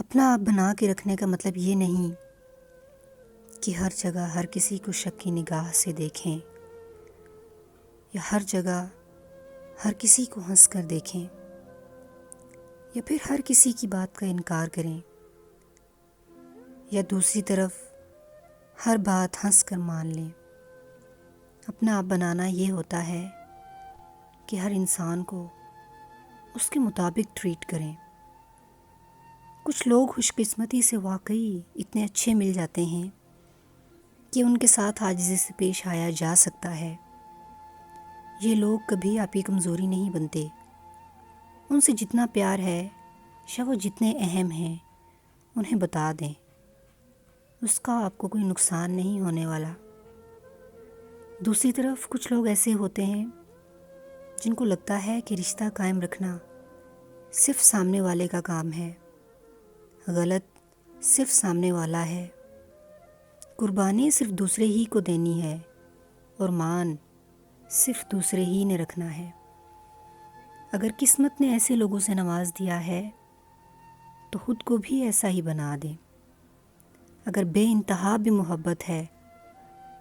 اپنا آپ بنا کے رکھنے کا مطلب یہ نہیں کہ ہر جگہ ہر کسی کو شک کی نگاہ سے دیکھیں یا ہر جگہ ہر کسی کو ہنس کر دیکھیں یا پھر ہر کسی کی بات کا انکار کریں یا دوسری طرف ہر بات ہنس کر مان لیں۔ اپنا آپ بنانا یہ ہوتا ہے کہ ہر انسان کو اس کے مطابق ٹریٹ کریں۔ کچھ لوگ خوش قسمتی سے واقعی اتنے اچھے مل جاتے ہیں کہ ان کے ساتھ عاجزی سے پیش آیا جا سکتا ہے۔ یہ لوگ کبھی آپ کی کمزوری نہیں بنتے۔ ان سے جتنا پیار ہے یا وہ جتنے اہم ہیں انہیں بتا دیں، اس کا آپ کو کوئی نقصان نہیں ہونے والا۔ دوسری طرف کچھ لوگ ایسے ہوتے ہیں جن کو لگتا ہے کہ رشتہ قائم رکھنا صرف سامنے والے کا کام ہے، غلط صرف سامنے والا ہے، قربانی صرف دوسرے ہی کو دینی ہے اور مان صرف دوسرے ہی نے رکھنا ہے۔ اگر قسمت نے ایسے لوگوں سے نواز دیا ہے تو خود کو بھی ایسا ہی بنا دیں۔ اگر بے انتہا بھی محبت ہے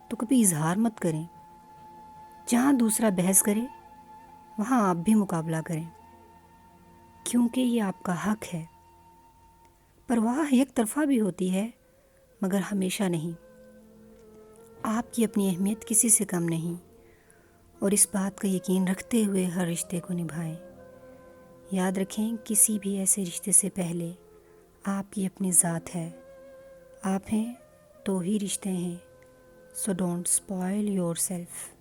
تو کبھی اظہار مت کریں۔ جہاں دوسرا بحث کرے وہاں آپ بھی مقابلہ کریں، کیونکہ یہ آپ کا حق ہے۔ پرواہ یک طرفہ بھی ہوتی ہے مگر ہمیشہ نہیں۔ آپ کی اپنی اہمیت کسی سے کم نہیں، اور اس بات کا یقین رکھتے ہوئے ہر رشتے کو نبھائیں۔ یاد رکھیں، کسی بھی ایسے رشتے سے پہلے آپ کی اپنی ذات ہے۔ آپ ہیں تو ہی رشتے ہیں، so don't spoil yourself۔